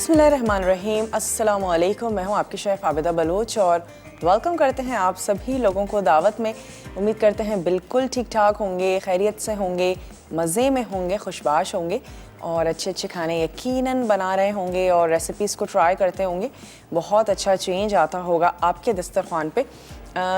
बिस्मिल्लाहिर्रहमानिर्रहीम, अस्सलामु अलैकुम। मैं हूँ आपकी शेफ़ आबिदा बलोच और वेलकम करते हैं आप सभी लोगों को दावत में। उम्मीद करते हैं बिल्कुल ठीक ठाक होंगे, खैरियत से होंगे, मज़े में होंगे, खुशबाश होंगे और अच्छे अच्छे खाने यकीनन बना रहे होंगे और रेसिपीज़ को ट्राई करते होंगे। बहुत अच्छा चेंज आता होगा आपके दस्तरखान पे।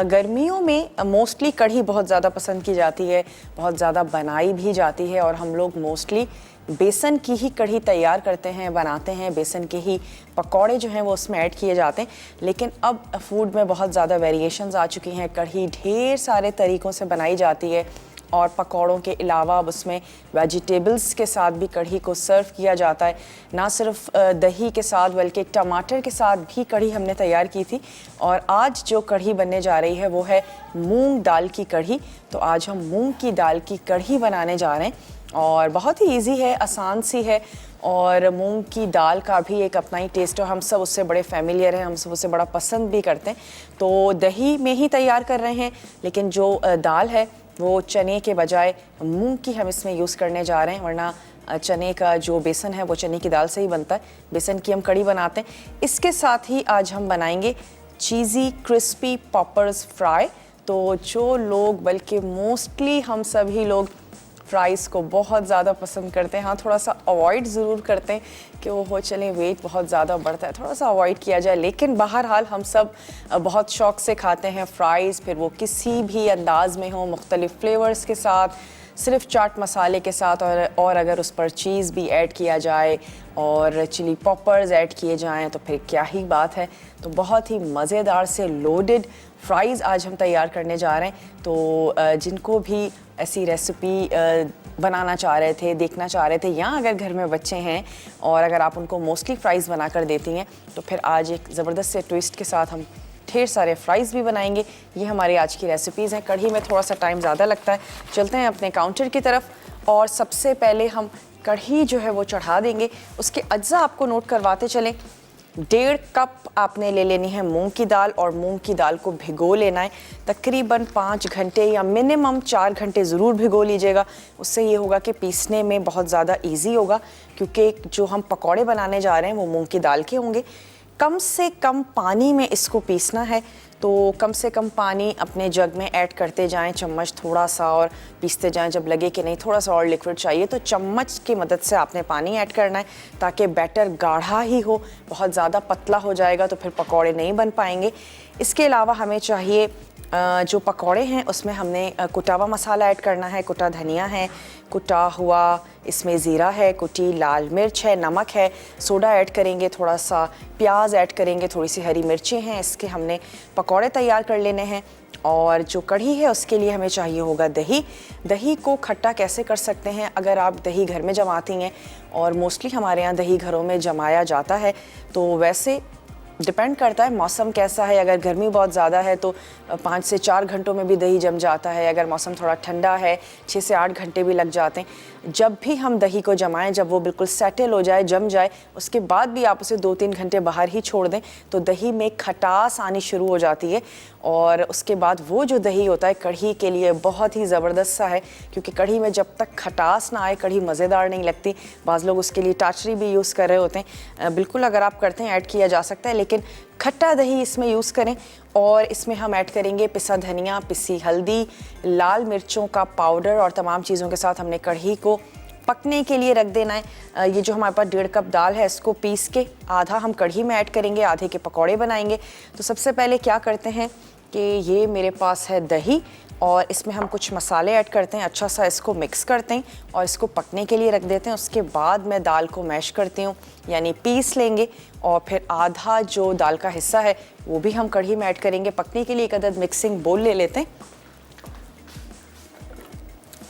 गर्मियों में मोस्टली कढ़ी बहुत ज़्यादा पसंद की जाती है, बहुत ज़्यादा बनाई भी जाती है और हम लोग मोस्टली बेसन की ही कढ़ी तैयार करते हैं, बनाते हैं। बेसन के ही पकौड़े जो हैं वो उसमें ऐड किए जाते हैं। लेकिन अब फूड में बहुत ज़्यादा वेरिएशंस आ चुकी हैं। कढ़ी ढेर सारे तरीक़ों से बनाई जाती है और पकौड़ों के अलावा अब उसमें वेजिटेबल्स के साथ भी कढ़ी को सर्व किया जाता है। ना सिर्फ दही के साथ बल्कि टमाटर के साथ भी कढ़ी हमने तैयार की थी। और आज जो कढ़ी बनने जा रही है वो है मूंग दाल की कढ़ी। तो आज हम मूंग की दाल की कढ़ी बनाने जा रहे हैं और बहुत ही इजी है, आसान सी है। और मूंग की दाल का भी एक अपना ही टेस्ट है, हम सब उससे बड़े फेमिलियर हैं, हम सब उससे बड़ा पसंद भी करते हैं। तो दही में ही तैयार कर रहे हैं, लेकिन जो दाल है वो चने के बजाय मूंग की हम इसमें यूज़ करने जा रहे हैं। वरना चने का जो बेसन है वो चने की दाल से ही बनता है। बेसन की हम कढ़ी बनाते हैं। इसके साथ ही आज हम बनाएंगे चीज़ी क्रिस्पी पॉपर्स फ्राई। तो जो लोग, बल्कि मोस्टली हम सभी लोग फ्राइज़ को बहुत ज़्यादा पसंद करते हैं, हाँ थोड़ा सा अवॉइड ज़रूर करते हैं कि वो हो चलें वेट बहुत ज़्यादा बढ़ता है, थोड़ा सा अवॉइड किया जाए। लेकिन बहरहाल हम सब बहुत शौक़ से खाते हैं फ्राइज़, फिर वो किसी भी अंदाज़ में हो, मुख्तलिफ़ फ्लेवर्स के साथ, सिर्फ चाट मसाले के साथ और अगर उस पर चीज़ भी ऐड किया जाए और चिली पॉपर्स ऐड किए जाएं तो फिर क्या ही बात है। तो बहुत ही मज़ेदार से लोडेड फ्राइज़ आज हम तैयार करने जा रहे हैं। तो जिनको भी ऐसी रेसिपी बनाना चाह रहे थे, देखना चाह रहे थे, या अगर घर में बच्चे हैं और अगर आप उनको मोस्टली फ़्राइज़ बना कर देती हैं तो फिर आज एक ज़बरदस्त से ट्विस्ट के साथ हम ढेर सारे फ्राइज़ भी बनाएंगे। ये हमारी आज की रेसिपीज़ हैं। कढ़ी में थोड़ा सा टाइम ज़्यादा लगता है। चलते हैं अपने काउंटर की तरफ और सबसे पहले हम कढ़ी जो है वो चढ़ा देंगे। उसके अज्जा आपको नोट करवाते चलें। 1.5 कप आपने ले लेनी है मूंग की दाल और मूंग की दाल को भिगो लेना है तकरीबन 5 घंटे या मिनिमम 4 घंटे ज़रूर भिगो लीजिएगा। उससे ये होगा कि पीसने में बहुत ज़्यादा इजी होगा, क्योंकि जो हम पकौड़े बनाने जा रहे हैं वो मूंग की दाल के होंगे। कम से कम पानी में इसको पीसना है, तो कम से कम पानी अपने जग में ऐड करते जाएं, चम्मच थोड़ा सा, और पीसते जाएं। जब लगे कि नहीं थोड़ा सा और लिक्विड चाहिए तो चम्मच की मदद से आपने पानी ऐड करना है ताकि बैटर गाढ़ा ही हो। बहुत ज़्यादा पतला हो जाएगा तो फिर पकौड़े नहीं बन पाएंगे। इसके अलावा हमें चाहिए जो पकौड़े हैं उसमें हमने कुटा हुआ मसाला ऐड करना है। कुटा धनिया है, कुटा हुआ इसमें ज़ीरा है, कुटी लाल मिर्च है, नमक है, सोडा ऐड करेंगे, थोड़ा सा प्याज ऐड करेंगे, थोड़ी सी हरी मिर्चें हैं। इसके हमने पकौड़े तैयार कर लेने हैं। और जो कढ़ी है उसके लिए हमें चाहिए होगा दही। दही को खट्टा कैसे कर सकते हैं, अगर आप दही घर में जमाती हैं, और मोस्टली हमारे यहाँ दही घरों में जमाया जाता है, तो वैसे डिपेंड करता है मौसम कैसा है। अगर गर्मी बहुत ज़्यादा है तो 5 से 4 घंटों में भी दही जम जाता है। अगर मौसम थोड़ा ठंडा है 6 से 8 घंटे भी लग जाते हैं। जब भी हम दही को जमाएं, जब वो बिल्कुल सेटल हो जाए, जम जाए, उसके बाद भी आप उसे 2-3 घंटे बाहर ही छोड़ दें तो दही में खटास आनी शुरू हो जाती है। और उसके बाद वो जो दही होता है कढ़ी के लिए बहुत ही ज़बरदस्त सा है, क्योंकि कढ़ी में जब तक खटास ना आए कढ़ी मज़ेदार नहीं लगती। बाज़ लोग उसके लिए टाचरी भी यूज़ कर रहे होते हैं। बिल्कुल अगर आप करते हैं ऐड किया जा सकता है, लेकिन खट्टा दही इसमें यूज़ करें। और इसमें हम ऐड करेंगे पिसा धनिया, पिसी हल्दी, लाल मिर्चों का पाउडर और तमाम चीज़ों के साथ हमने कढ़ी को पकने के लिए रख देना है। ये जो हमारे पास 1.5 कप दाल है इसको पीस के आधा हम कढ़ी में ऐड करेंगे, आधे के पकौड़े बनाएंगे। तो सबसे पहले क्या करते हैं कि ये मेरे पास है दही और इसमें हम कुछ मसाले ऐड करते हैं, अच्छा सा इसको मिक्स करते हैं और इसको पकने के लिए रख देते हैं। उसके बाद मैं दाल को मैश करती हूँ, यानी पीस लेंगे, और फिर आधा जो दाल का हिस्सा है वो भी हम कढ़ी में ऐड करेंगे। पकने के लिए एक अदद मिक्सिंग बोल ले लेते हैं।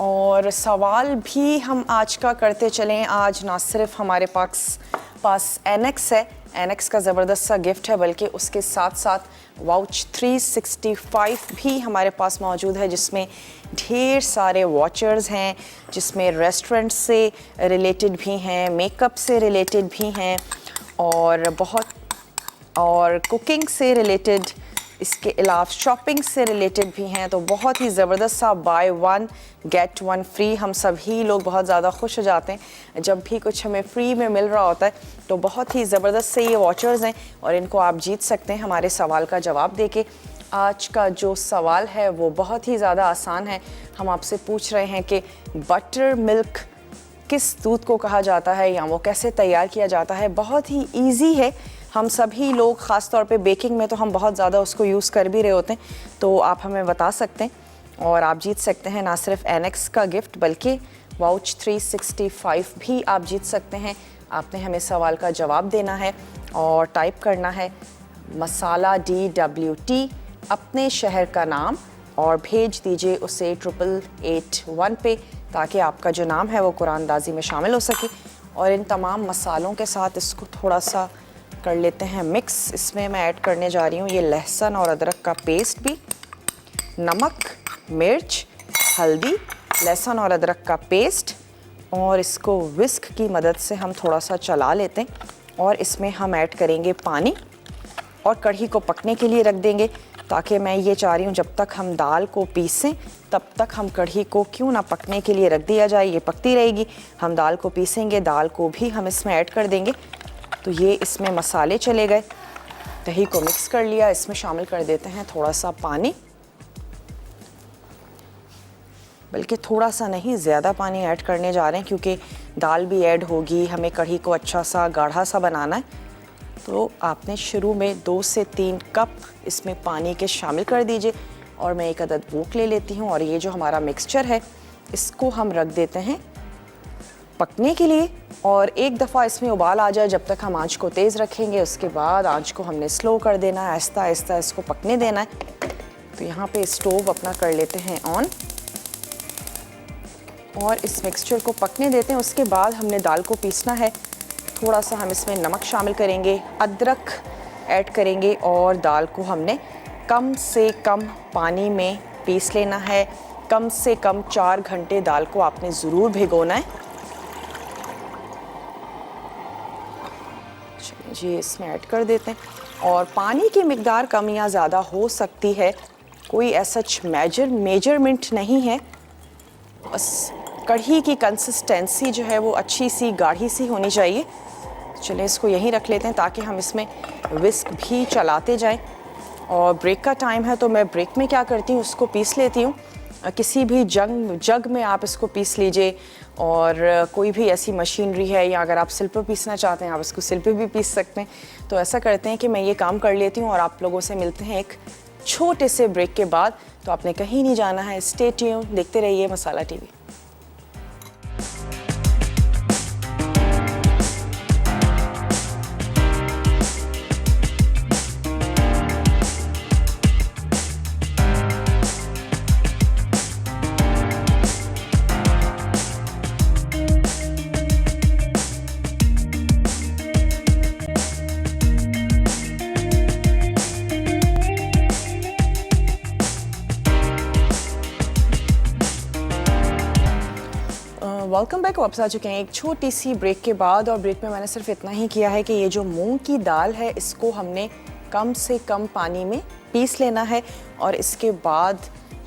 और सवाल भी हम आज का करते चलें। आज ना सिर्फ हमारे पास एनेक्स है, एनेक्स का ज़बरदस्त सा गिफ्ट है, बल्कि उसके साथ साथ वाउच 365 भी हमारे पास मौजूद है, जिसमें ढेर सारे वॉचर्स हैं, जिसमें रेस्टोरेंट से रिलेटेड भी हैं, मेकअप से रिलेटेड भी हैं, और कुकिंग से रिलेटेड इसके अलावा शॉपिंग से रिलेटेड भी हैं, तो बहुत ही ज़बरदस्त सा by one get one free. हम सभी लोग बहुत ज़्यादा खुश हो जाते हैं जब भी कुछ हमें फ्री में मिल रहा होता है। तो बहुत ही ज़बरदस्त से ये वॉचर्स हैं और इनको आप जीत सकते हैं हमारे सवाल का जवाब देके। आज का जो सवाल है वो बहुत ही ज़्यादा आसान है। हम आपसे पूछ रहे हैं कि बटर मिल्क किस दूध को कहा जाता है या वो कैसे तैयार किया जाता है। बहुत ही ईजी है, हम सभी लोग ख़ास तौर पे बेकिंग में तो हम बहुत ज़्यादा उसको यूज़ कर भी रहे होते हैं, तो आप हमें बता सकते हैं और आप जीत सकते हैं ना सिर्फ एनेक्स का गिफ्ट बल्कि वाउच 365 भी आप जीत सकते हैं। आपने हमें सवाल का जवाब देना है और टाइप करना है मसाला DWT, अपने शहर का नाम, और भेज दीजिए उसे 8881 पे, ताकि आपका जो नाम है वो कुरानदाजी में शामिल हो सके। और इन तमाम मसालों के साथ इसको थोड़ा सा कर लेते हैं मिक्स। इसमें मैं ऐड करने जा रही हूँ ये लहसुन और अदरक का पेस्ट भी, नमक, मिर्च, हल्दी, लहसुन और अदरक का पेस्ट, और इसको विस्क की मदद से हम थोड़ा सा चला लेते हैं। और इसमें हम ऐड करेंगे पानी और कढ़ी को पकने के लिए रख देंगे, ताकि मैं ये चाह रही हूँ जब तक हम दाल को पीसें तब तक हम कढ़ी को क्यों ना पकने के लिए रख दिया जाए। ये पकती रहेगी, हम दाल को पीसेंगे, दाल को भी हम इसमें ऐड कर देंगे। तो ये इसमें मसाले चले गए, दही को मिक्स कर लिया, इसमें शामिल कर देते हैं थोड़ा सा पानी, बल्कि थोड़ा सा नहीं ज़्यादा पानी ऐड करने जा रहे हैं क्योंकि दाल भी ऐड होगी, हमें कढ़ी को अच्छा सा गाढ़ा सा बनाना है। तो आपने शुरू में 2 से 3 कप इसमें पानी के शामिल कर दीजिए। और मैं एक अदद वोक ले लेती हूँ और ये जो हमारा मिक्सचर है इसको हम रख देते हैं पकने के लिए। और एक दफ़ा इसमें उबाल आ जाए जब तक हम आंच को तेज़ रखेंगे, उसके बाद आंच को हमने स्लो कर देना है, आहिस्ता आहिस्ता इसको पकने देना है। तो यहाँ पे स्टोव अपना कर लेते हैं ऑन और इस मिक्सचर को पकने देते हैं। उसके बाद हमने दाल को पीसना है, थोड़ा सा हम इसमें नमक शामिल करेंगे, अदरक ऐड करेंगे और दाल को हमने कम से कम पानी में पीस लेना है। कम से कम 4 घंटे दाल को आपने ज़रूर भिगोना है। चलिए जी, इसमें ऐड कर देते हैं और पानी की मिकदार कम या ज़्यादा हो सकती है, कोई ऐसा मेजरमेंट नहीं है। बस कढ़ी की कंसिस्टेंसी जो है वो अच्छी सी गाढ़ी सी होनी चाहिए। चलिए इसको यहीं रख लेते हैं ताकि हम इसमें विस्क भी चलाते जाएं। और ब्रेक का टाइम है तो मैं ब्रेक में क्या करती हूँ, उसको पीस लेती हूँ। किसी भी जग में आप इसको पीस लीजिए, और कोई भी ऐसी मशीनरी है, या अगर आप सिल पर पीसना चाहते हैं आप इसको सिल पे भी पीस सकते हैं। तो ऐसा करते हैं कि मैं ये काम कर लेती हूँ और आप लोगों से मिलते हैं एक छोटे से ब्रेक के बाद। तो आपने कहीं नहीं जाना है, स्टे ट्यून्ड, देखते रहिए मसाला टीवी। Welcome back. वापस आ चुके हैं एक छोटी सी ब्रेक के बाद, और ब्रेक में मैंने सिर्फ इतना ही किया है कि ये जो मूंग की दाल है इसको हमने कम से कम पानी में पीस लेना है। और इसके बाद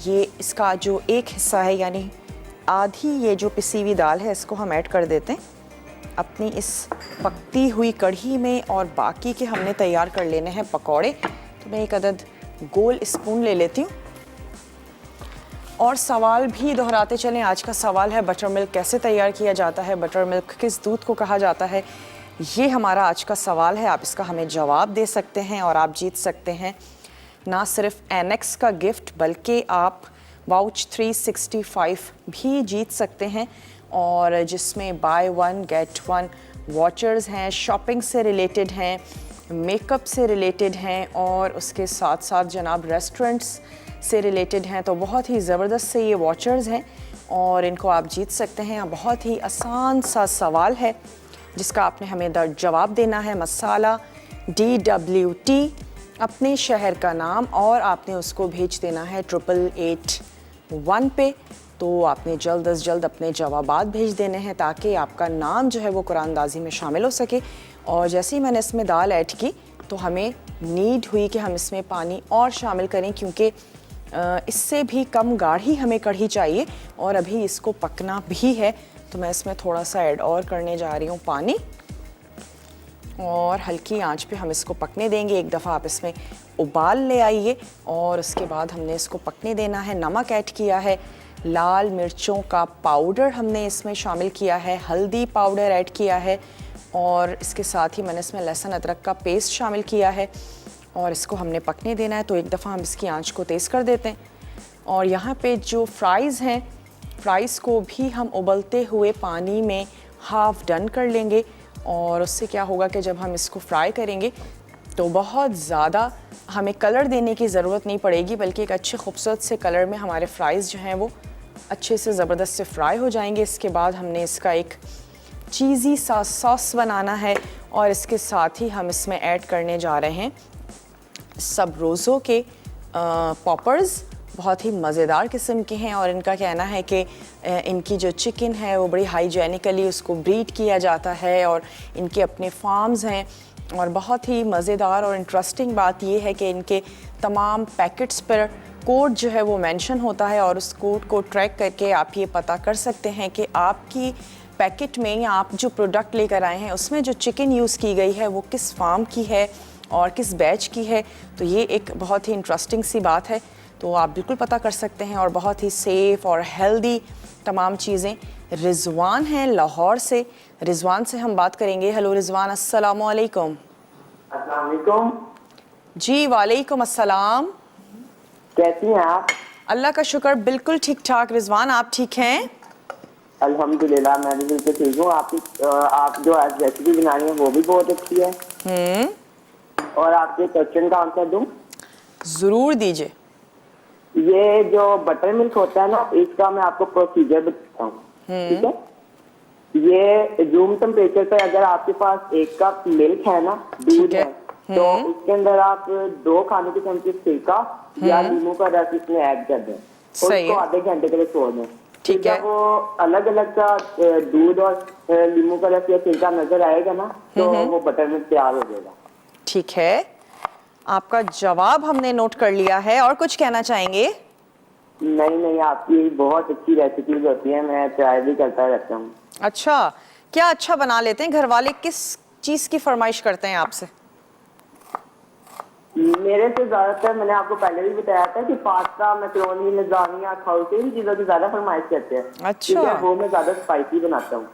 ये इसका जो एक हिस्सा है यानी आधी ये जो पिसी हुई दाल है इसको हम ऐड कर देते हैं अपनी इस पकती हुई कढ़ी में, और बाकी के हमने तैयार कर लेने हैं पकौड़े। तो मैं एक अदद गोल स्पून ले लेती हूँ और सवाल भी दोहराते चलें। आज का सवाल है बटर मिल्क कैसे तैयार किया जाता है, बटर मिल्क किस दूध को कहा जाता है, ये हमारा आज का सवाल है। आप इसका हमें जवाब दे सकते हैं और आप जीत सकते हैं ना सिर्फ एनेक्स का गिफ्ट बल्कि आप वाउच 365 भी जीत सकते हैं, और जिसमें by one get one watchers हैं, शॉपिंग से रिलेटेड हैं, मेकअप से रिलेटेड हैं, और उसके साथ साथ जनाब रेस्टोरेंट्स से रिलेटेड हैं। तो बहुत ही ज़बरदस्त से ये वॉचर्स हैं और इनको आप जीत सकते हैं। बहुत ही आसान सा सवाल है जिसका आपने हमें जवाब देना है। मसाला DWT, अपने शहर का नाम, और आपने उसको भेज देना है 8881 पे। तो आपने जल्द अज जल्द अपने जवाबात भेज देने हैं ताकि आपका नाम जो है वो कुरानदाजी में शामिल हो सके। और जैसे ही मैंने इसमें दाल ऐड की तो हमें नीड हुई कि हम इसमें पानी और शामिल करें, क्योंकि इससे भी कम गाढ़ी हमें कढ़ी चाहिए और अभी इसको पकना भी है। तो मैं इसमें थोड़ा सा ऐड और करने जा रही हूँ पानी और हल्की आंच पे हम इसको पकने देंगे। एक दफ़ा आप इसमें उबाल ले आइए और उसके बाद हमने इसको पकने देना है। नमक ऐड किया है, लाल मिर्चों का पाउडर हमने इसमें शामिल किया है, हल्दी पाउडर ऐड किया है और इसके साथ ही मैंने इसमें लहसुन अदरक का पेस्ट शामिल किया है और इसको हमने पकने देना है। तो एक दफ़ा हम इसकी आंच को तेज़ कर देते हैं और यहाँ पे जो फ्राइज़ हैं, फ्राइज़ को भी हम उबलते हुए पानी में हाफ़ डन कर लेंगे और उससे क्या होगा कि जब हम इसको फ्राई करेंगे तो बहुत ज़्यादा हमें कलर देने की ज़रूरत नहीं पड़ेगी, बल्कि एक अच्छे खूबसूरत से कलर में हमारे फ्राइज़ जो हैं वो अच्छे से ज़बरदस्त से फ्राई हो जाएंगे। इसके बाद हमने इसका एक चीज़ी सा सॉस बनाना है और इसके साथ ही हम इसमें ऐड करने जा रहे हैं सब रोज़ों के पॉपर्स। बहुत ही मज़ेदार किस्म के हैं और इनका कहना है कि इनकी जो चिकन है वो बड़ी हाइजेनिकली उसको ब्रीड किया जाता है और इनके अपने फार्म्स हैं। और बहुत ही मज़ेदार और इंटरेस्टिंग बात ये है कि इनके तमाम पैकेट्स पर कोड जो है वो मेंशन होता है और उस कोड को ट्रैक करके आप ये पता कर सकते हैं कि आपकी पैकेट में या आप जो प्रोडक्ट लेकर आए हैं उसमें जो चिकन यूज़ की गई है वो किस फार्म की है और किस बैच की है। तो ये एक बहुत ही इंटरेस्टिंग सी बात है, तो आप बिल्कुल पता कर सकते हैं और बहुत ही सेफ़ और हेल्दी तमाम चीज़ें। रिजवान हैं लाहौर से, रिजवान से हम बात करेंगे। हेलो रिजवान, अस्सलाम वालेकुम। अस्सलाम वालेकुम। जी वालेकुम अस्सलाम। कैसी हैं आप? अल्लाह का शुक्र, बिल्कुल ठीक ठाक। रिजवान आप ठीक हैं? अल्हम्दुलिल्लाह मैं भी बिल्कुल ठीक हूँ। आप जो आज रेसिपी बना रही हैं वो भी बहुत अच्छी है। और आपके क्वेश्चन का आंसर दूं? ज़रूर दीजिए। ये जो बटर मिल्क होता है ना, इसका मैं आपको प्रोसीजर बताता हूँ, ठीक है? ये रूम टेम्परेचर पर अगर आपके पास 1 कप मिल्क है ना, दूध है, तो उसके अंदर आप 2 खाने के चमचे सिरका या नींबू का रस इसमें ऐड कर दें और उसको आधे घंटे के लिए छोड़ दें। ठीक है। जब वो अलग अलग का दूध और नींबू का रस या सिरका नजर आएगा ना, तो वो बटर मिल्क तैयार हो जाएगा। ठीक है, आपका जवाब हमने नोट कर लिया है। और कुछ कहना चाहेंगे? नहीं, आपकी बहुत अच्छी रेसिपीज होती है, मैं ट्राई भी करता रहता हूँ। अच्छा, क्या अच्छा बना लेते हैं? घर वाले किस चीज़ की फरमाइश करते हैं आपसे? मेरे से ज्यादातर मैंने आपको पहले भी बताया था कि पास्ता, मैकरोनी, लज़ानिया, खाउसे, इन चीजों की ज्यादा फरमाइश करते हैं। अच्छा, वो मैं ज्यादा स्पाइसी बनाता हूँ।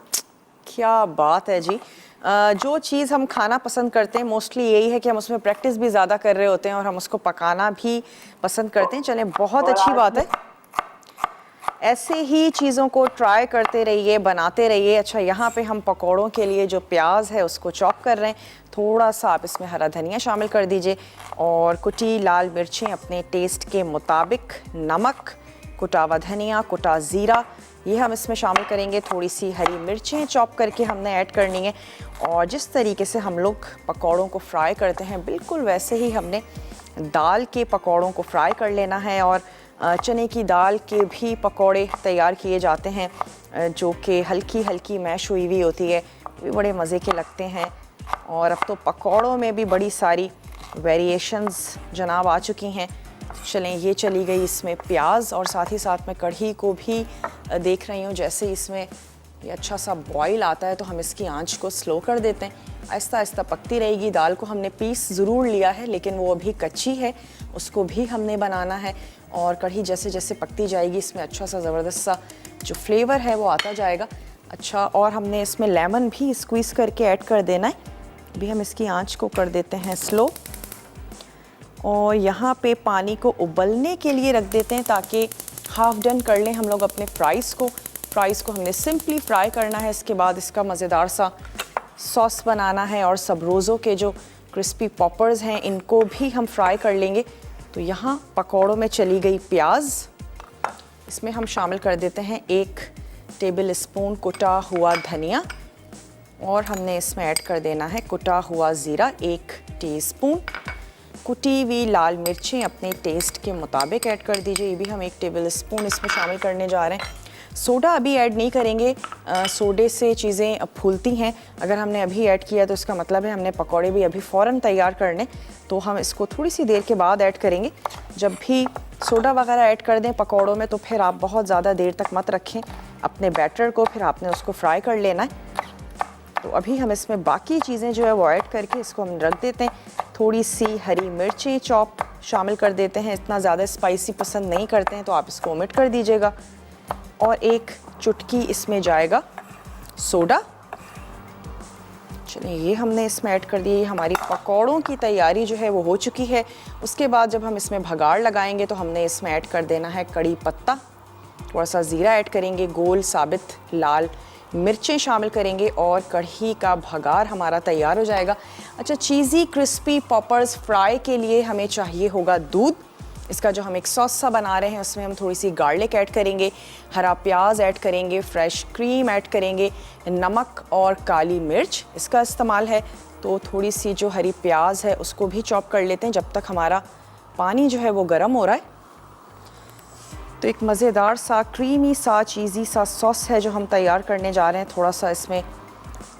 क्या बात है जी। जो चीज़ हम खाना पसंद करते हैं मोस्टली यही है कि हम उसमें प्रैक्टिस भी ज़्यादा कर रहे होते हैं और हम उसको पकाना भी पसंद करते हैं। चलें, बहुत अच्छी बात है। ऐसे ही चीज़ों को ट्राई करते रहिए, बनाते रहिए। अच्छा, यहाँ पे हम पकौड़ों के लिए जो प्याज है उसको चॉप कर रहे हैं। थोड़ा सा आप इसमें हरा धनिया शामिल कर दीजिए और कुटी लाल मिर्चें अपने टेस्ट के मुताबिक, नमक, कुटा हुआ धनिया, कुटा ज़ीरा, ये हम इसमें शामिल करेंगे। थोड़ी सी हरी मिर्चें चॉप करके हमने ऐड करनी है और जिस तरीके से हम लोग पकौड़ों को फ्राई करते हैं बिल्कुल वैसे ही हमने दाल के पकौड़ों को फ्राई कर लेना है। और चने की दाल के भी पकौड़े तैयार किए जाते हैं जो कि हल्की हल्की मैश हुई हुई होती है, भी बड़े मज़े के लगते हैं। और अब तो पकौड़ों में भी बड़ी सारी वेरिएशंस जनाब आ चुकी हैं। चलें, ये चली गई इसमें प्याज और साथ ही साथ मैं कढ़ी को भी देख रही हूँ। जैसे इसमें ये अच्छा सा बॉईल आता है तो हम इसकी आंच को स्लो कर देते हैं, आहिस्ता आहिस्ता पकती रहेगी। दाल को हमने पीस ज़रूर लिया है लेकिन वो अभी कच्ची है, उसको भी हमने बनाना है। और कढ़ी जैसे जैसे पकती जाएगी इसमें अच्छा सा ज़बरदस्त सा जो फ्लेवर है वो आता जाएगा। अच्छा, और हमने इसमें लेमन भी स्क्वीज़ करके ऐड कर देना है। अभी हम इसकी आंच को कर देते हैं स्लो और यहाँ पे पानी को उबलने के लिए रख देते हैं ताकि हाफ डन कर लें हम लोग अपने फ्राइज़ को हमने सिंपली फ्राई करना है। इसके बाद इसका मज़ेदार सा सॉस बनाना है और सब रोज़ों के जो क्रिस्पी पॉपर्स हैं इनको भी हम फ्राई कर लेंगे। तो यहाँ पकौड़ों में चली गई प्याज, इसमें हम शामिल कर देते हैं 1 टेबल स्पून कुटा हुआ धनिया और हमने इसमें ऐड कर देना है कुटा हुआ ज़ीरा 1 टीस्पून। कुटी हुई लाल मिर्चें अपने टेस्ट के मुताबिक ऐड कर दीजिए, ये भी हम 1 टेबल स्पून इसमें शामिल करने जा रहे हैं। सोडा अभी ऐड नहीं करेंगे, सोडे से चीज़ें अब फूलती हैं। अगर हमने अभी ऐड किया तो इसका मतलब है हमने पकौड़े भी अभी फ़ौरन तैयार करने, तो हम इसको थोड़ी सी देर के बाद ऐड करेंगे। जब भी सोडा वगैरह ऐड कर दें पकौड़ों में तो फिर आप बहुत ज़्यादा देर तक मत रखें अपने बैटर को, फिर आपने उसको फ्राई कर लेना है। तो अभी हम इसमें बाकी चीज़ें जो है वो ऐड करके इसको हम रख देते हैं। थोड़ी सी हरी मिर्ची चॉप शामिल कर देते हैं, इतना ज़्यादा स्पाइसी पसंद नहीं करते हैं तो आप इसको ओमिट कर दीजिएगा। और एक चुटकी इसमें जाएगा सोडा। चलिए ये हमने इसमें ऐड कर दी। हमारी पकौड़ों की तैयारी जो है वो हो चुकी है। उसके बाद जब हम इसमें भगाड़ लगाएंगे तो हमने इसमें ऐड कर देना है कड़ी पत्ता, थोड़ा सा ज़ीरा ऐड करेंगे, गोल साबित लाल मिर्चें शामिल करेंगे और कढ़ी का भगार हमारा तैयार हो जाएगा। अच्छा, चीज़ी क्रिस्पी पॉपर्स फ्राई के लिए हमें चाहिए होगा दूध। इसका जो हम एक सॉस सा बना रहे हैं उसमें हम थोड़ी सी गार्लिक ऐड करेंगे, हरा प्याज ऐड करेंगे, फ्रेश क्रीम ऐड करेंगे, नमक और काली मिर्च इसका इस्तेमाल है। तो थोड़ी सी जो हरी प्याज है उसको भी चॉप कर लेते हैं जब तक हमारा पानी जो है वो गर्म हो रहा है। तो एक मज़ेदार सा क्रीमी सा चीज़ी सा सॉस है जो हम तैयार करने जा रहे हैं। थोड़ा सा इसमें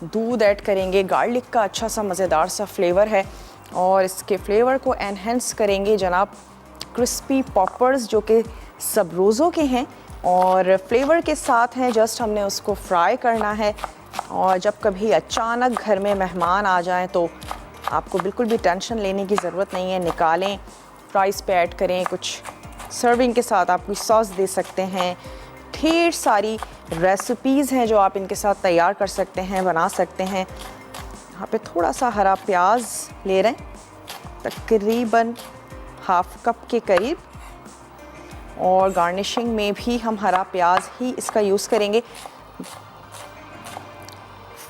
दूध ऐड करेंगे, गार्लिक का अच्छा सा मज़ेदार सा फ्लेवर है और इसके फ्लेवर को एनहेंस करेंगे जनाब क्रिस्पी पॉपर्स जो कि सब रोज़ों के हैं और फ्लेवर के साथ हैं। जस्ट हमने उसको फ्राई करना है और जब कभी अचानक घर में मेहमान आ जाएं तो आपको बिल्कुल भी टेंशन लेने की ज़रूरत नहीं है। निकालें, फ्राइज़ पे ऐड करें, कुछ सर्विंग के साथ आप कोई सॉस दे सकते हैं। ढेर सारी रेसिपीज़ हैं जो आप इनके साथ तैयार कर सकते हैं, बना सकते हैं। यहाँ पे थोड़ा सा हरा प्याज ले रहे हैं, तकरीबन हाफ कप के करीब, और गार्निशिंग में भी हम हरा प्याज ही इसका यूज़ करेंगे।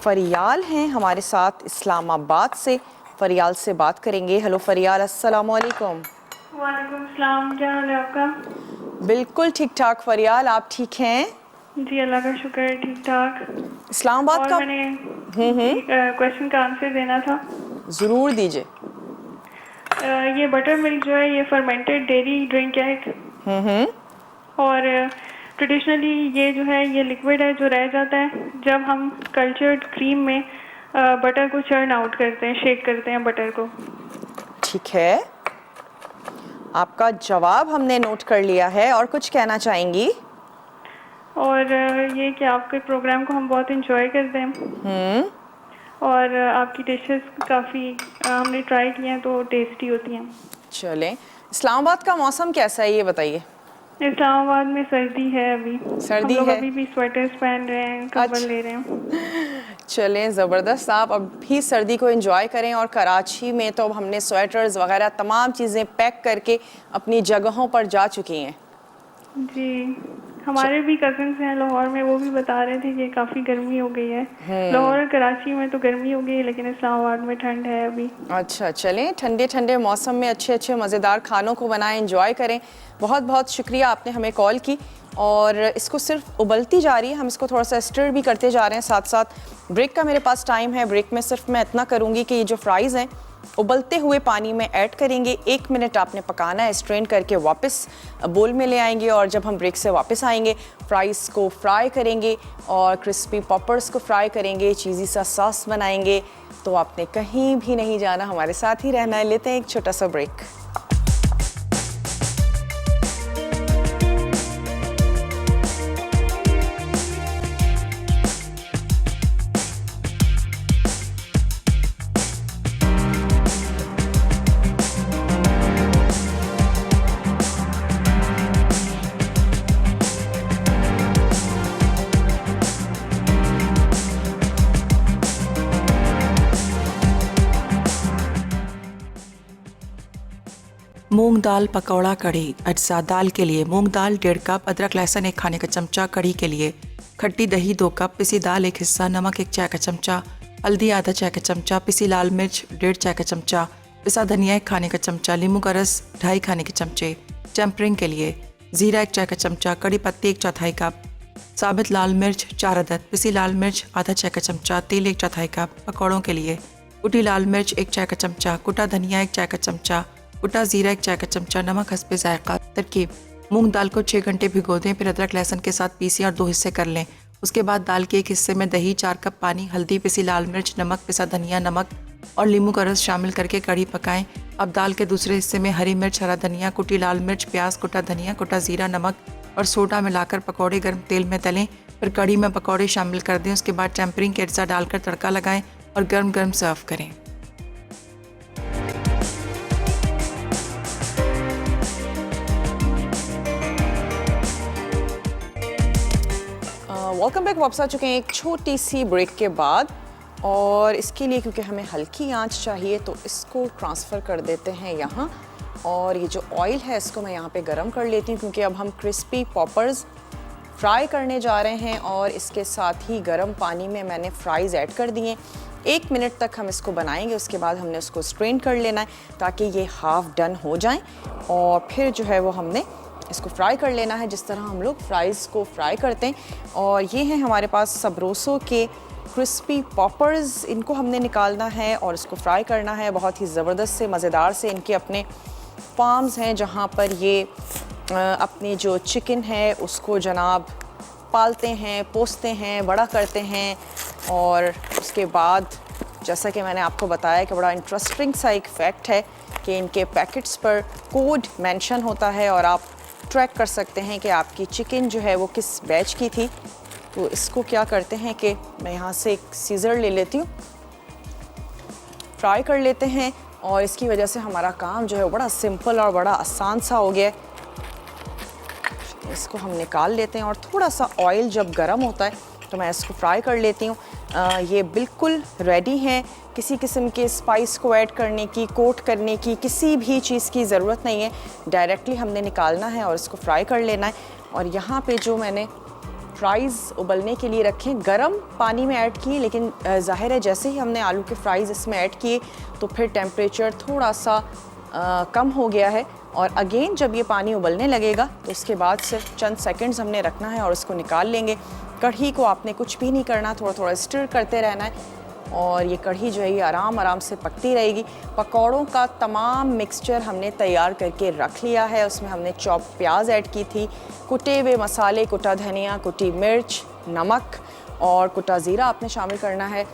फरियाल हैं हमारे साथ इस्लामाबाद से, फरियाल से बात करेंगे। हेलो फरियाल, अस्सलाम वालेकुम। वालेकुम सलाम, क्या हाल है आपका? बिल्कुल ठीक ठाक फरियाल, आप ठीक हैं? जी अल्लाह का शुक्र है, ठीक ठाक। इस्लामाबाद और का मैंने क्वेश्चन का आंसर देना था। ज़रूर दीजिए। ये बटर मिल्क जो है ये फर्मेंटेड डेयरी ड्रिंक है एक, और ट्रेडिशनली ये जो है ये लिक्विड है जो रह जाता है जब हम कल्चर्ड क्रीम में बटर को चर्न आउट करते हैं, शेक करते हैं बटर को। ठीक है, आपका जवाब हमने नोट कर लिया है। और कुछ कहना चाहेंगी? और ये कि आपके प्रोग्राम को हम बहुत इंजॉय करते हैं और आपकी डिशेस काफ़ी हमने ट्राई की हैं तो टेस्टी होती हैं। चलें, इस्लामाबाद का मौसम कैसा है ये बताइए। इस्लामाबाद में सर्दी है अभी, सर्दी हम लोग है? अभी भी स्वेटर्स पहन रहे हैं, कंबल अच्छा। ले रहे हैं। चलें, ज़बरदस्त। आप अब भी सर्दी को एंजॉय करें। और कराची में तो अब हमने स्वेटर्स वगैरह तमाम चीज़ें पैक करके अपनी जगहों पर जा चुकी हैं। जी, हमारे भी कजिन्स हैं लाहौर में, वो भी बता रहे थे कि काफ़ी गर्मी हो गई है। लाहौर और कराची में तो गर्मी हो गई है लेकिन इस्लामाबाद में ठंड है अभी। अच्छा, चलें, ठंडे ठंडे मौसम में अच्छे अच्छे मज़ेदार खानों को बनाएं, एंजॉय करें। बहुत बहुत शुक्रिया आपने हमें कॉल की। और इसको सिर्फ उबलती जा रही है, हम इसको थोड़ा सा स्टर भी करते जा रहे हैं साथ साथ। ब्रेक का मेरे पास टाइम है, ब्रेक में सिर्फ मैं इतना करूँगी कि ये जो फ्राइज़ हैं उबलते हुए पानी में ऐड करेंगे। 1 मिनट आपने पकाना है, स्ट्रेन करके वापस बोल में ले आएंगे और जब हम ब्रेक से वापस आएंगे फ्राइज़ को फ्राई करेंगे और क्रिस्पी पॉपर्स को फ्राई करेंगे, चीज़ी सा सॉस बनाएंगे। तो आपने कहीं भी नहीं जाना, हमारे साथ ही रहना है। लेते हैं एक छोटा सा ब्रेक। मूंग दाल पकौड़ा कढ़ी। अज्जा दाल के लिए मूंग दाल 1.5 कप, अदरक लहसुन 1 खाने का चमचा। कढ़ी के लिए खट्टी दही 2 कप, पिसी दाल 1 हिस्सा, नमक 1 चाय का चमचा, हल्दी आधा चाय का चमचा, पिसी लाल मिर्च 1.5 चाय का चमचा, पिसा धनिया 1 खाने का चमचा, नींबू का रस 2.5 खाने के चमचे। टेम्परिंग के लिए जीरा 1 चाय का चमचा, कड़ी पत्ती 1/4 कप, साबित लाल मिर्च 4 अदद, पिसी लाल मिर्च आधा चाय का चमचा, तेल 1/4 कप। पकौड़ों के लिए कुटी लाल मिर्च 1 चाय का चमचा, कुटा धनिया 1 चाय का चमचा, कुटा जीरा 1 चाय का चमचा, नमक हस्बे जायका। तरकीब: मूंग दाल को 6 घंटे भिगो दें, फिर अदरक लहसुन के साथ पीसें और 2 हिस्से कर लें। उसके बाद दाल के एक हिस्से में दही, 4 कप पानी, हल्दी, पिसी लाल मिर्च, नमक, पिसा धनिया, नमक और नींबू का रस शामिल करके कढ़ी पकाएं। अब दाल के दूसरे हिस्से में हरी मिर्च, हरा धनिया, कुटी लाल मिर्च, प्याज, कुटा धनिया, कुटा जीरा, नमक और सोडा मिलाकर पकौड़े गर्म तेल में तलें। फिर कढ़ी में पकौड़े शामिल कर दें। उसके बाद टेम्परिंग के अज्जा डालकर तड़का लगाएं और गर्म गर्म सर्व करें। Welcome back. वापस आ चुके हैं एक छोटी सी ब्रेक के बाद, और इसके लिए क्योंकि हमें हल्की आंच चाहिए तो इसको ट्रांसफ़र कर देते हैं यहाँ। और ये जो ऑयल है इसको मैं यहाँ पे गरम कर लेती हूँ, क्योंकि अब हम क्रिस्पी पॉपर्स फ्राई करने जा रहे हैं। और इसके साथ ही गरम पानी में मैंने फ्राइज़ ऐड कर दिए। 1 मिनट तक हम इसको बनाएंगे, उसके बाद हमने उसको स्ट्रेन कर लेना है ताकि ये हाफ़ डन हो जाएं। और फिर जो है वो हमने इसको फ्राई कर लेना है जिस तरह हम लोग फ्राइज़ को फ्राई करते हैं। और ये हैं हमारे पास सबरोसो के क्रिस्पी पॉपर्स। इनको हमने निकालना है और इसको फ्राई करना है बहुत ही ज़बरदस्त से, मज़ेदार से। इनके अपने फार्म्स हैं जहाँ पर ये अपनी जो चिकन है उसको जनाब पालते हैं, पोसते हैं, बड़ा करते हैं। और उसके बाद जैसा कि मैंने आपको बताया कि बड़ा इंटरेस्टिंग सा एक फैक्ट है कि इनके पैकेट्स पर कोड मेंशन होता है और आप ट्रैक कर सकते हैं कि आपकी चिकन जो है वो किस बैच की थी। तो इसको क्या करते हैं कि मैं यहाँ से एक सीज़र ले लेती हूँ, फ्राई कर लेते हैं। और इसकी वजह से हमारा काम जो है वो बड़ा सिंपल और बड़ा आसान सा हो गया है। इसको हम निकाल लेते हैं और थोड़ा सा ऑयल जब गर्म होता है तो मैं इसको फ्राई कर लेती हूँ। ये बिल्कुल रेडी हैं, किसी किस्म के स्पाइस को ऐड करने की, कोट करने की, किसी भी चीज़ की ज़रूरत नहीं है। डायरेक्टली हमने निकालना है और इसको फ्राई कर लेना है। और यहाँ पे जो मैंने फ्राइज़ उबलने के लिए रखें गरम पानी में ऐड किए, लेकिन ज़ाहिर है जैसे ही हमने आलू के फ्राइज़ इसमें ऐड किए तो फिर टेम्परेचर थोड़ा सा कम हो गया है। और अगेन जब ये पानी उबलने लगेगा तो उसके बाद सिर्फ चंद सेकंड्स हमने रखना है और इसको निकाल लेंगे। कढ़ी को आपने कुछ भी नहीं करना, थोड़ा थोड़ा स्टिर करते रहना है और ये कढ़ी जो है ये आराम आराम से पकती रहेगी। पकौड़ों का तमाम मिक्सचर हमने तैयार करके रख लिया है। उसमें हमने चॉप प्याज ऐड की थी, कुटे हुए मसाले, कुटा धनिया, कुटी मिर्च, नमक और कुटा ज़ीरा आपने शामिल करना है।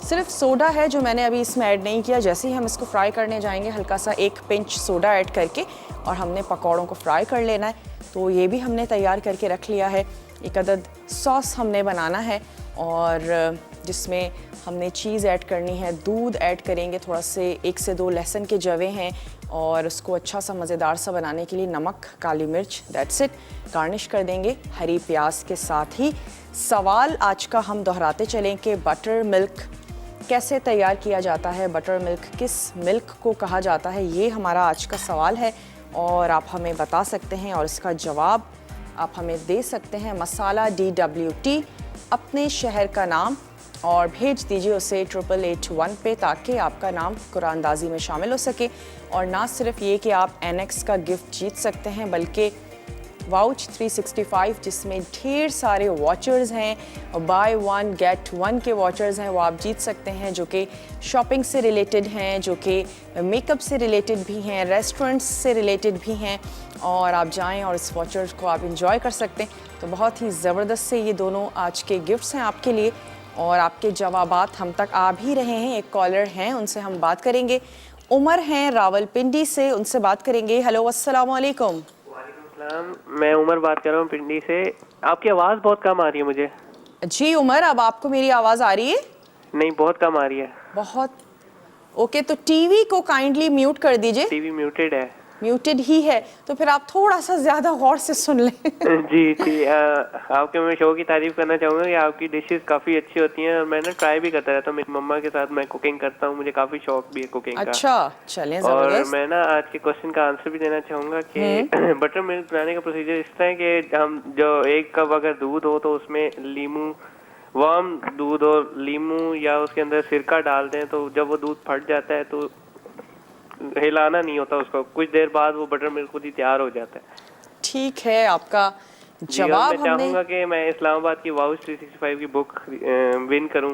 सिर्फ सोडा है जो मैंने अभी इसमें ऐड नहीं किया। जैसे ही हम इसको फ्राई करने जाएंगे हल्का सा 1 पिंच सोडा ऐड करके और हमने पकौड़ों को फ्राई कर लेना है। तो ये भी हमने तैयार करके रख लिया है। एक अदद सॉस हमने बनाना है और जिसमें हमने चीज़ ऐड करनी है, दूध ऐड करेंगे, थोड़ा से 1 से 2 लहसुन के जवे हैं और उसको अच्छा सा मज़ेदार सा बनाने के लिए नमक, काली मिर्च, दैट्स इट। गार्निश कर देंगे हरी प्याज के साथ ही। सवाल आज का हम दोहराते चलें कि बटर मिल्क कैसे तैयार किया जाता है, बटर मिल्क किस मिल्क को कहा जाता है, ये हमारा आज का सवाल है और आप हमें बता सकते हैं और इसका जवाब आप हमें दे सकते हैं। मसाला DWT अपने शहर का नाम और भेज दीजिए उसे 8881 पे ताकि आपका नाम कुरानदाजी में शामिल हो सके। और ना सिर्फ ये कि आप NX का गिफ्ट जीत सकते हैं बल्कि वाउच 365 जिसमें ढेर सारे वॉचर्स हैं, बाय 1 गेट 1 के वॉचर्स हैं, वो आप जीत सकते हैं जो कि शॉपिंग से रिलेटेड हैं, जो कि मेकअप से रिलेटेड भी हैं, रेस्टोरेंट्स से रिलेटेड भी हैं। और आप जाएं और इस वॉचर्स को आप इंजॉय कर सकते हैं। तो बहुत ही ज़बरदस्त से ये दोनों आज के गिफ्ट्स हैं आपके लिए और आपके जवाबात हम तक आ भी रहे हैं। एक कॉलर हैं, उनसे हम बात करेंगे। उमर हैं रावलपिंडी से, उनसे बात करेंगे। हेलो, अस्सलाम वालेकुम। मैं उमर बात कर रहा हूँ पिंडी से। आपकी आवाज़ बहुत कम आ रही है मुझे। जी उमर, अब आपको मेरी आवाज़ आ रही है? नहीं, बहुत कम आ रही है। बहुत ओके, तो टीवी को काइंडली म्यूट कर दीजिए। टीवी म्यूटेड है। म्यूटेड ही है तो फिर आप थोड़ा सा ज़्यादा गौर से सुन लें। जी आपके मैं शो की तारीफ करना चाहूँगा कि आपकी डिशेस काफ़ी अच्छी होती हैं और मैंने ट्राई भी करता रहता हूँ। मेरी मम्मा के साथ मैं कुकिंग करता हूँ, मुझे काफ़ी शौक भी है कुकिंग का। अच्छा, चलें और ज़बरदस्त। मैं ना आज के क्वेश्चन का आंसर भी देना चाहूँगा कि बटर मिल्क बनाने का प्रोसीजर इस तरह है कि हम जो 1 कप अगर दूध हो तो उसमें लीमू, वार्म दूध और लीमू या उसके अंदर सिरका डाल दें तो जब वो दूध फट जाता है तो हिलाना नहीं होता उसको, कुछ देर बाद वो बटर मिल्क खुद ही तैयार हो जाता है। ठीक है, आपका जवाब मैं चाहूँगा कि मैं इस्लामाबाद की वाउच 365 की बुक विन करूँ।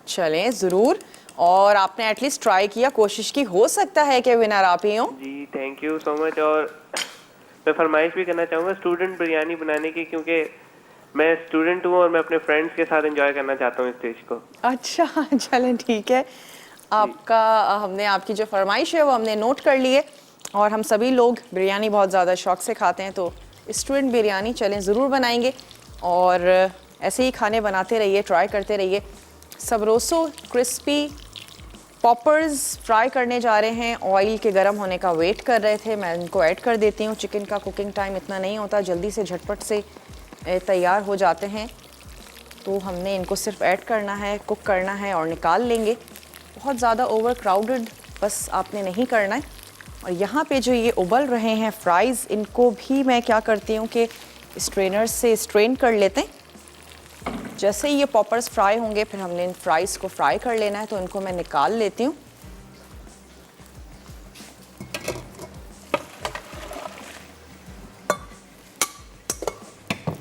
चलें ज़रूर, और आपने एटलीस्ट ट्राई किया, कोशिश की, हो सकता है कि विनर आप ही हो। जी थैंक यू सो मच। और मैं फरमाइश भी करना चाहूँगा स्टूडेंट बिरयानी बनाने की, क्योंकि मैं स्टूडेंट हूँ और मैं अपने फ्रेंड्स के साथ एंजॉय करना चाहता हूँ इस डिश को। अच्छा चलें ठीक है, आपका हमने आपकी जो फरमाइश है वो हमने नोट कर ली है और हम सभी लोग बिरयानी बहुत ज़्यादा शौक़ से खाते हैं, तो स्टूडेंट बिरयानी चलें ज़रूर बनाएंगे और ऐसे ही खाने बनाते रहिए, ट्राई करते रहिए। सबरोसो क्रिस्पी पॉपर्स फ्राई करने जा रहे हैं, ऑयल के गर्म होने का वेट कर रहे थे, मैं इनको ऐड कर देती हूँ। चिकन का कुकिंग टाइम इतना नहीं होता, जल्दी से झटपट से तैयार हो जाते हैं, तो हमने इनको सिर्फ ऐड करना है, कुक करना है और निकाल लेंगे। बहुत ज़्यादा ओवर क्राउडेड बस आपने नहीं करना है। और यहाँ पे जो ये उबल रहे हैं फ्राइज़, इनको भी मैं क्या करती हूँ कि स्ट्रेनर से स्ट्रेन कर लेते हैं। जैसे ही ये पॉपर्स फ्राई होंगे फिर हमने इन फ्राइज़ को फ्राई कर लेना है, तो इनको मैं निकाल लेती हूँ।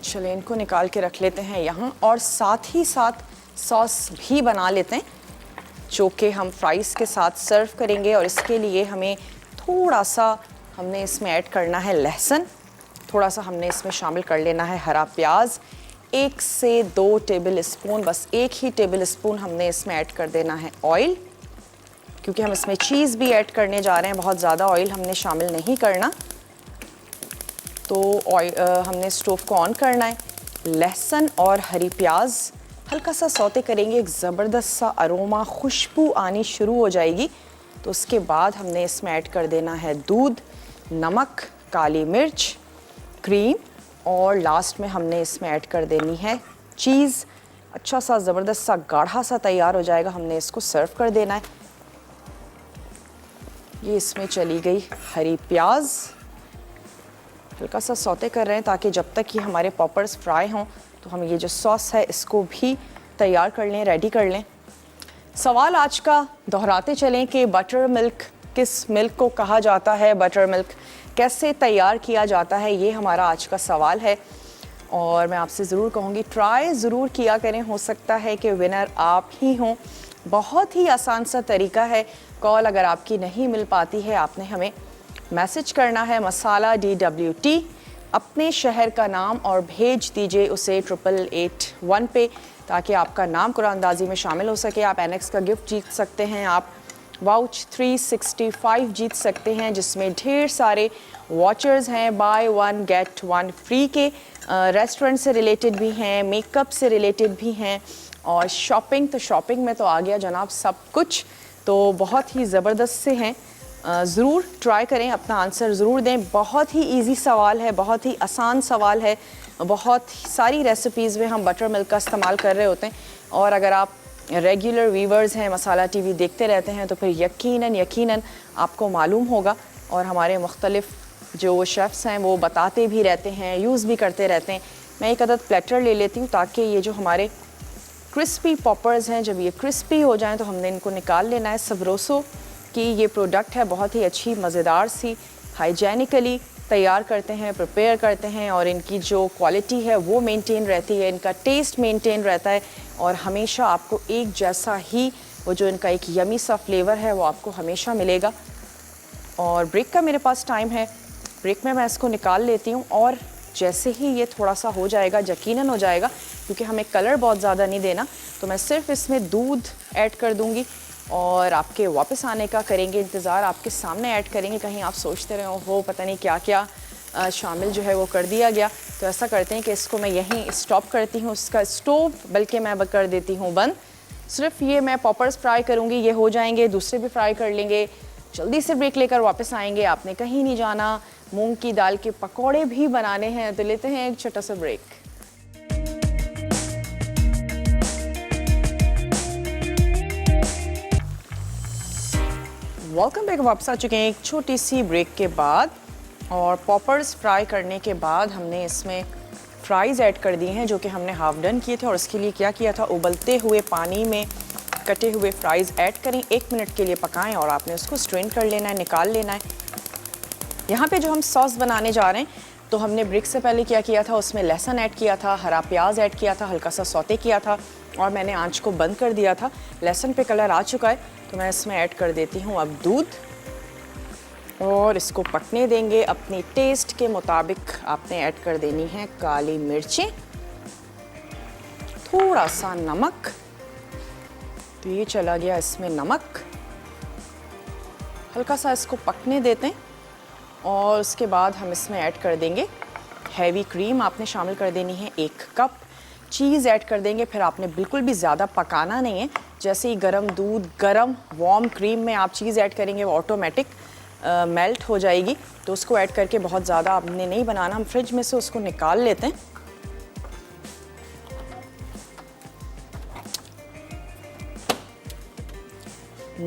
चलिए इनको निकाल के रख लेते हैं यहाँ, और साथ ही साथ सॉस भी बना लेते हैं जो कि हम फ्राइज़ के साथ सर्व करेंगे। और इसके लिए हमें थोड़ा सा हमने इसमें ऐड करना है लहसुन, थोड़ा सा हमने इसमें शामिल कर लेना है हरा प्याज, 1 से 2 टेबल स्पून, बस 1 ही टेबल स्पून हमने इसमें ऐड कर देना है ऑयल, क्योंकि हम इसमें चीज़ भी ऐड करने जा रहे हैं, बहुत ज़्यादा ऑयल हमने शामिल नहीं करना। तो हमने स्टोव को ऑन करना है, लहसुन और हरी प्याज हल्का सा सौते करेंगे, एक ज़बरदस्त सा अरोमा खुशबू आनी शुरू हो जाएगी। तो उसके बाद हमने इसमें ऐड कर देना है दूध, नमक, काली मिर्च, क्रीम, और लास्ट में हमने इसमें ऐड कर देनी है चीज़। अच्छा सा ज़बरदस्त सा गाढ़ा सा तैयार हो जाएगा, हमने इसको सर्व कर देना है। ये इसमें चली गई हरी प्याज, हल्का सा सौते कर रहे हैं ताकि जब तक ये हमारे पॉपर्स फ्राई हों तो हम ये जो सॉस है इसको भी तैयार कर लें, रेडी कर लें। सवाल आज का दोहराते चलें कि बटर मिल्क किस मिल्क को कहा जाता है, बटर मिल्क कैसे तैयार किया जाता है, ये हमारा आज का सवाल है। और मैं आपसे ज़रूर कहूँगी ट्राई ज़रूर किया करें, हो सकता है कि विनर आप ही हों। बहुत ही आसान सा तरीका है, कॉल अगर आपकी नहीं मिल पाती है, आपने हमें मैसेज करना है मसाला DWT, अपने शहर का नाम और भेज दीजिए उसे 8881 पे, ताकि आपका नाम कुरानंदाजी में शामिल हो सके। आप एनेक्स का गिफ्ट जीत सकते हैं, आप वाउच 365 जीत सकते हैं, जिसमें ढेर सारे वॉचर्स हैं, बाय 1 गेट 1 फ्री के। रेस्टोरेंट से रिलेटेड भी हैं, मेकअप से रिलेटेड भी हैं, और शॉपिंग, तो शॉपिंग में तो आ गया जनाब सब कुछ, तो बहुत ही ज़बरदस्त से हैं। ज़रूर ट्राई करें, अपना आंसर ज़रूर दें। बहुत ही इजी सवाल है, बहुत ही आसान सवाल है, बहुत सारी रेसिपीज़ में हम बटर मिल्क का इस्तेमाल कर रहे होते हैं। और अगर आप रेगुलर व्यूवर्स हैं, मसाला टीवी देखते रहते हैं, तो फिर यकीनन आपको मालूम होगा। और हमारे मुख्तलिफ जो शेफ़्स हैं वो बताते भी रहते हैं, यूज़ भी करते रहते हैं। मैं एक अदद प्लेटर ले लेती हूँ ताकि ये जो हमारे क्रिस्पी पॉपर्स हैं, जब ये क्रिस्पी हो जाएं तो हमने इनको निकाल लेना है। सबरोसो की ये प्रोडक्ट है, बहुत ही अच्छी मज़ेदार सी, हाइजेनिकली तैयार करते हैं, प्रिपेयर करते हैं, और इनकी जो क्वालिटी है वो मेंटेन रहती है, इनका टेस्ट मेंटेन रहता है, और हमेशा आपको एक जैसा ही वो जो इनका एक यमी सा फ्लेवर है वो आपको हमेशा मिलेगा। और ब्रेक का मेरे पास टाइम है, ब्रेक में मैं इसको निकाल लेती हूँ, और जैसे ही ये थोड़ा सा हो जाएगा, यकीनन हो जाएगा, क्योंकि हमें कलर बहुत ज़्यादा नहीं देना, तो मैं सिर्फ इसमें दूध ऐड कर दूँगी और आपके वापस आने का करेंगे इंतज़ार, आपके सामने ऐड करेंगे। कहीं आप सोचते रहे हो पता नहीं क्या क्या शामिल जो है वो कर दिया गया, तो ऐसा करते हैं कि इसको मैं यहीं स्टॉप करती हूँ, इसका स्टोव बल्कि मैं कर देती हूँ बंद। सिर्फ ये मैं पॉपर्स फ्राई करूँगी, ये हो जाएंगे, दूसरे भी फ्राई कर लेंगे, जल्दी से ब्रेक लेकर वापस आएंगे। आपने कहीं नहीं जाना, मूंग की दाल के पकौड़े भी बनाने हैं, तो लेते हैं एक छोटा सा ब्रेक। वेलकम बैक, वापस आ चुके हैं एक छोटी सी ब्रेक के बाद। और पॉपर्स फ्राई करने के बाद हमने इसमें फ्राइज़ ऐड कर दिए हैं जो कि हमने हाफ डन किए थे। और इसके लिए क्या किया था, उबलते हुए पानी में कटे हुए फ्राइज़ ऐड करें, 1 मिनट के लिए पकाएं, और आपने उसको स्ट्रेन कर लेना है, निकाल लेना है। यहाँ पे जो हम सॉस बनाने जा रहे हैं, तो हमने ब्रेक से पहले क्या किया था, उसमें लहसुन ऐड किया था, हरा प्याज ऐड किया था, हल्का सा सौते किया था, और मैंने आंच को बंद कर दिया था। लहसुन पे कलर आ चुका है, तो मैं इसमें ऐड कर देती हूँ अब दूध, और इसको पकने देंगे अपनी टेस्ट के मुताबिक आपने ऐड कर देनी है काली मिर्चें, थोड़ा सा नमक, तो ये चला गया इसमें नमक। हल्का सा इसको पकने देते हैं और उसके बाद हम इसमें ऐड कर देंगे हैवी क्रीम। आपने शामिल कर देनी है 1 कप। चीज़ ऐड कर देंगे, फिर आपने बिल्कुल भी ज़्यादा पकाना नहीं है। जैसे ही गर्म दूध, गर्म वार्म क्रीम में आप चीज़ ऐड करेंगे वो ऑटोमेटिक मेल्ट हो जाएगी, तो उसको ऐड करके बहुत ज़्यादा आपने नहीं बनाना। हम फ्रिज में से उसको निकाल लेते हैं।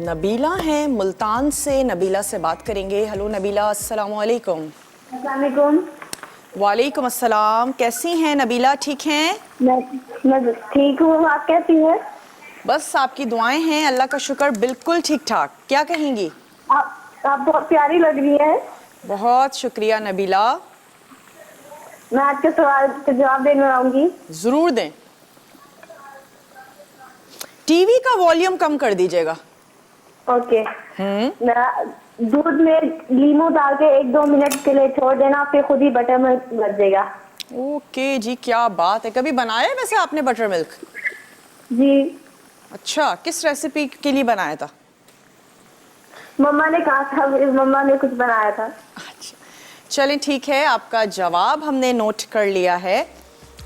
नबीला है मुल्तान से, नबीला से बात करेंगे। हेलो नबीला, अस्सलाम वालेकुम। वालेकुम अस्सलाम। कैसी हैं नबीला, ठीक हैं? मैं ठीक हूँ, आप कैसी हैं? बस आपकी दुआएं हैं, अल्लाह का शुक्र, बिल्कुल ठीक ठाक। क्या कहेंगी? आप बहुत प्यारी लग रही हैं। बहुत शुक्रिया नबीला। मैं आपके सवाल के जवाब देने आऊंगी। ज़रूर दें। टीवी का वॉल्यूम कम कर दीजिएगा। ओके। दूध में लीमू डाल के 1-2 मिनट के लिए छोड़ देना, फिर खुद ही बटर मिल्क बन जाएगा। ओके जी, क्या बात है। कभी बनाया है वैसे आपने बटर मिल्क? जी। अच्छा, किस रेसिपी के लिए बनाया था? मम्मा ने कहा था, मम्मा ने कुछ बनाया था। अच्छा, चलें ठीक है, आपका जवाब हमने नोट कर लिया है।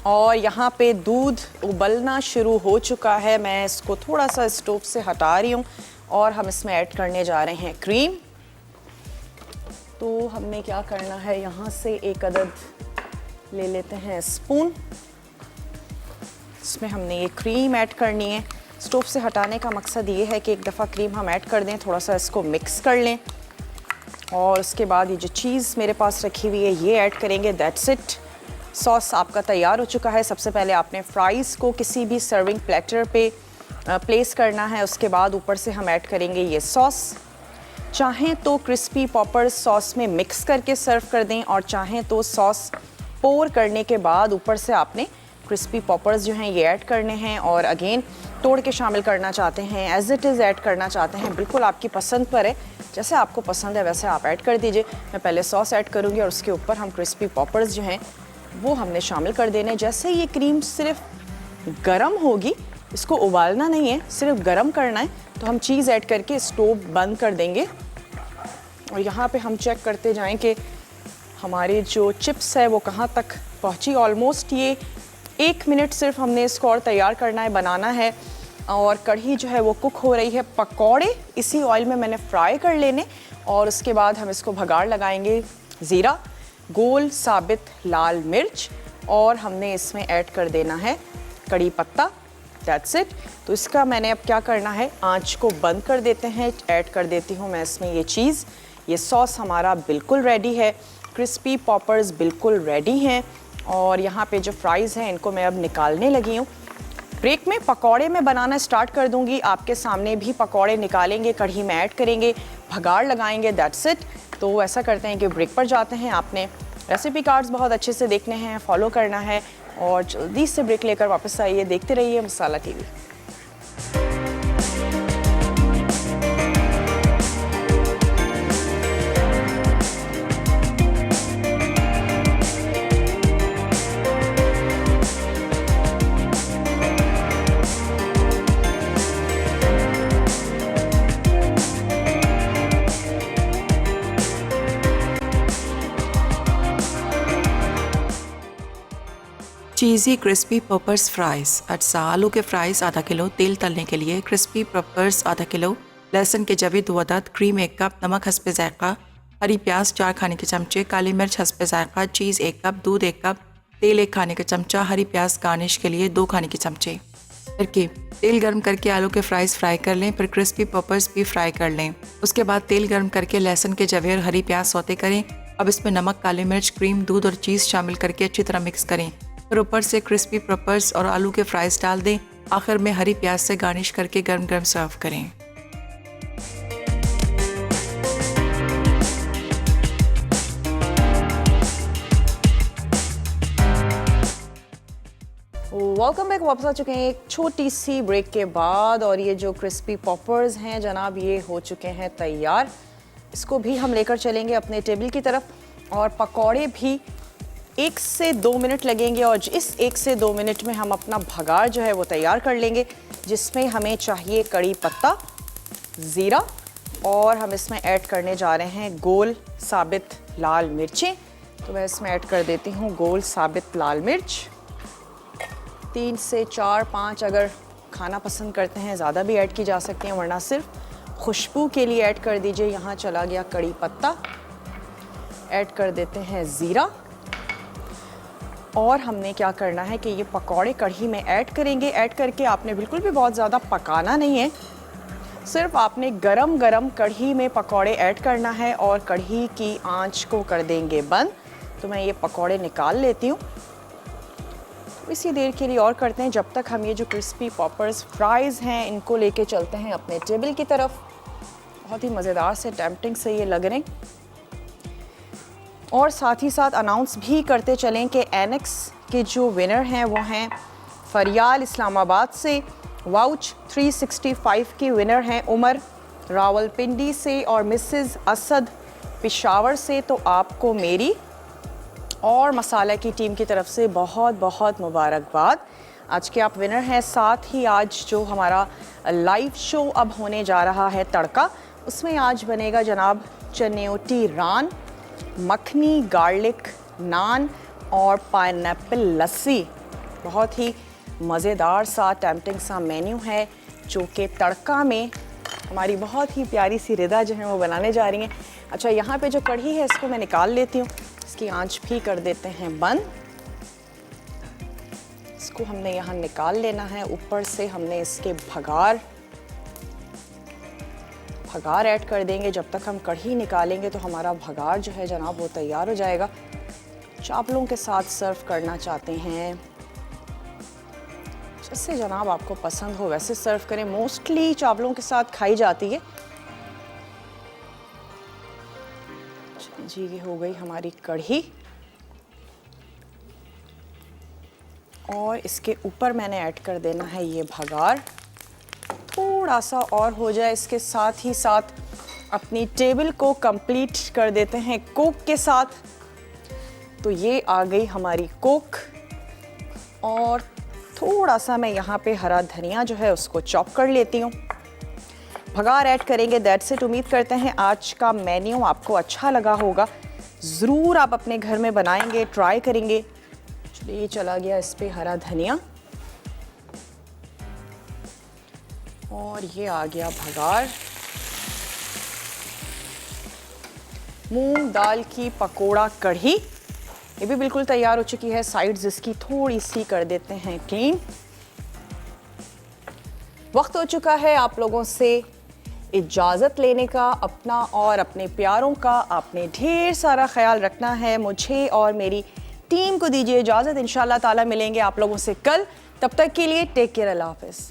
और यहाँ पे दूध उबलना शुरू हो चुका है। मैं इसको थोड़ा सा स्टोव से हटा रही हूँ और हम इसमें ऐड करने जा रहे हैं क्रीम। तो हमने क्या करना है, यहाँ से 1 अदद ले लेते हैं स्पून। इसमें हमने ये क्रीम ऐड करनी है। स्टोव से हटाने का मकसद ये है कि एक दफ़ा क्रीम हम ऐड कर दें, थोड़ा सा इसको मिक्स कर लें और उसके बाद ये जो चीज़ मेरे पास रखी हुई है ये ऐड करेंगे। That's it. सॉस आपका तैयार हो चुका है। सबसे पहले आपने फ्राइज़ को किसी भी सर्विंग प्लेटर पे प्लेस करना है। उसके बाद ऊपर से हम ऐड करेंगे ये सॉस। चाहें तो क्रिस्पी पॉपर्स सॉस में मिक्स करके सर्व कर दें और चाहें तो सॉस पोर करने के बाद ऊपर से आपने क्रिस्पी पॉपर्स जो हैं ये ऐड करने हैं। और अगेन तोड़ के शामिल करना चाहते हैं, एज इट इज़ ऐड करना चाहते हैं, बिल्कुल आपकी पसंद पर है। जैसे आपको पसंद है वैसे आप ऐड कर दीजिए। मैं पहले सॉस ऐड करूँगी और उसके ऊपर हम क्रिस्पी पॉपर्स जो हैं वो हमने शामिल कर देने। जैसे ये क्रीम सिर्फ गरम होगी, इसको उबालना नहीं है, सिर्फ गरम करना है, तो हम चीज़ ऐड करके स्टोव बंद कर देंगे। और यहाँ पे हम चेक करते जाएं कि हमारे जो चिप्स है वो कहाँ तक पहुँची। ऑलमोस्ट ये 1 मिनट सिर्फ हमने इसको और तैयार करना है, बनाना है। और कढ़ी जो है वो कुक हो रही है। पकौड़े इसी ऑयल में मैंने फ्राई कर लेने और उसके बाद हम इसको भगाड़ लगाएंगे। ज़ीरा, गोल साबित लाल मिर्च और हमने इसमें ऐड कर देना है कड़ी पत्ता। That's it. तो इसका मैंने अब क्या करना है, आंच को बंद कर देते हैं। ऐड कर देती हूँ मैं इसमें ये चीज़। ये सॉस हमारा बिल्कुल रेडी है। क्रिस्पी पॉपर्स बिल्कुल रेडी हैं और यहाँ पे जो फ्राइज़ हैं इनको मैं अब निकालने लगी हूँ। ब्रेक में पकौड़े में बनाना स्टार्ट कर दूँगी। आपके सामने भी पकौड़े निकालेंगे, कढ़ी में ऐड करेंगे, भगाड़ लगाएंगे। That's it. तो ऐसा करते हैं कि ब्रेक पर जाते हैं। आपने रेसिपी कार्ड्स बहुत अच्छे से देखने हैं, फॉलो करना है और जल्दी से ब्रेक लेकर वापस आइए। देखते रहिए मसाला टीवी। चीज़ी क्रिस्पी पॉपर्स फ्राइज़। अच्छा, आलू के फ्राइज़ आधा किलो, तेल तलने के लिए क्रिस्पी पॉपर्स आधा किलो, लहसुन के जवे 2 अदद, क्रीम 1 कप, नमक हस्बे ज़ायक़ा, हरी प्याज 4 खाने के चमचे, काली मिर्च हस्बे ज़ायक़ा, चीज़ 1 कप, दूध 1 कप, तेल 1 खाने का चमचा, हरी प्याज गार्निश के लिए 2 खाने के चमचे। तरकीब: तेल गर्म करके आलू के फ्राइज़ फ्राई कर लें, फिर क्रिस्पी पॉपर्स भी फ्राई कर लें। उसके बाद तेल गर्म करके लहसुन के जवे और हरी प्याज सौते करें। अब इसमें नमक, काली मिर्च, क्रीम, दूध और चीज़ शामिल करके अच्छी तरह मिक्स करें। फिर ऊपर से क्रिस्पी पॉपर्स और आलू के फ्राइज़ डाल दें। आखिर में हरी प्याज से गार्निश करके गर्म गर्म सर्व करें। Welcome back. वापस आ चुके हैं एक छोटी सी ब्रेक के बाद और ये जो क्रिस्पी पॉपर्स हैं जनाब ये हो चुके हैं तैयार। इसको भी हम लेकर चलेंगे अपने टेबल की तरफ और पकौड़े भी 1 से 2 मिनट लगेंगे और इस 1 से 2 मिनट में हम अपना भगार जो है वो तैयार कर लेंगे, जिसमें हमें चाहिए कड़ी पत्ता, ज़ीरा और हम इसमें ऐड करने जा रहे हैं गोल साबित लाल मिर्चें। तो मैं इसमें ऐड कर देती हूँ गोल साबित लाल मिर्च। 3 से 4-5 अगर खाना पसंद करते हैं ज़्यादा भी ऐड की जा सकती हैं, वरना सिर्फ खुशबू के लिए ऐड कर दीजिए। यहाँ चला गया कड़ी पत्ता, ऐड कर देते हैं ज़ीरा और हमने क्या करना है कि ये पकौड़े कढ़ी में ऐड करेंगे। ऐड करके आपने बिल्कुल भी बहुत ज़्यादा पकाना नहीं है, सिर्फ आपने गरम गरम कढ़ी में पकौड़े ऐड करना है और कढ़ी की आंच को कर देंगे बंद। तो मैं ये पकौड़े निकाल लेती हूँ। इसी देर के लिए और करते हैं जब तक हम ये जो क्रिस्पी पॉपर्स फ्राइज़ हैं इनको लेके चलते हैं अपने टेबल की तरफ। बहुत ही मज़ेदार से टेम्पटिंग से ये लग रहे हैं। और साथ ही साथ अनाउंस भी करते चलें कि एनेक्स के जो विनर हैं वो हैं फरियाल इस्लामाबाद से, वाउच 365 की विनर हैं उमर रावलपिंडी से और मिसेस असद पेशावर से। तो आपको मेरी और मसाला की टीम की तरफ से बहुत बहुत मुबारकबाद। आज के आप विनर हैं। साथ ही आज जो हमारा लाइव शो अब होने जा रहा है तड़का, उसमें आज बनेगा जनाब चनेटी रान, मखनी गार्लिक नान और पाइनएप्पल लस्सी। बहुत ही मज़ेदार सा टेम्पटिंग सा मेन्यू है जो कि तड़का में हमारी बहुत ही प्यारी सी रिदा जो है वो बनाने जा रही हैं। अच्छा, यहाँ पे जो कढ़ी है इसको मैं निकाल लेती हूँ, इसकी आंच भी कर देते हैं बंद। इसको हमने यहाँ निकाल लेना है। ऊपर से हमने इसके भगार ऐड कर देंगे। जब तक हम कढ़ी निकालेंगे तो हमारा भगार जो है जनाब वो तैयार हो जाएगा। चावलों के साथ सर्व करना चाहते हैं, जैसे जनाब आपको पसंद हो वैसे सर्व करें। मोस्टली चावलों के साथ खाई जाती है। जी, ये हो गई हमारी कढ़ी और इसके ऊपर मैंने ऐड कर देना है ये भगार। थोड़ा सा और हो जाए, इसके साथ ही साथ अपनी टेबल को कंप्लीट कर देते हैं कोक के साथ। तो ये आ गई हमारी कोक और थोड़ा सा मैं यहाँ पे हरा धनिया जो है उसको चॉप कर लेती हूँ। भगार ऐड करेंगे। That's it. उम्मीद करते हैं आज का मेन्यू आपको अच्छा लगा होगा। ज़रूर आप अपने घर में बनाएंगे, ट्राई करेंगे। चलिए, चला गया इस पे हरा धनिया और ये आ गया भगार। मूंग दाल की पकोड़ा कढ़ी ये भी बिल्कुल तैयार हो चुकी है। साइड्स इसकी थोड़ी सी कर देते हैं क्लीन। वक्त हो चुका है आप लोगों से इजाज़त लेने का। अपना और अपने प्यारों का आपने ढेर सारा ख्याल रखना है। मुझे और मेरी टीम को दीजिए इजाज़त। इंशाअल्लाह ताला मिलेंगे आप लोगों से कल। तब तक के लिए टेक केयर, अल्लाह हाफ़िज़।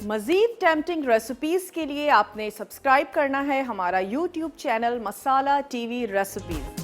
मज़ीद टेम्पटिंग रेसिपीज़ के लिए आपने सब्सक्राइब करना है हमारा YouTube चैनल मसाला TV रेसिपीज़।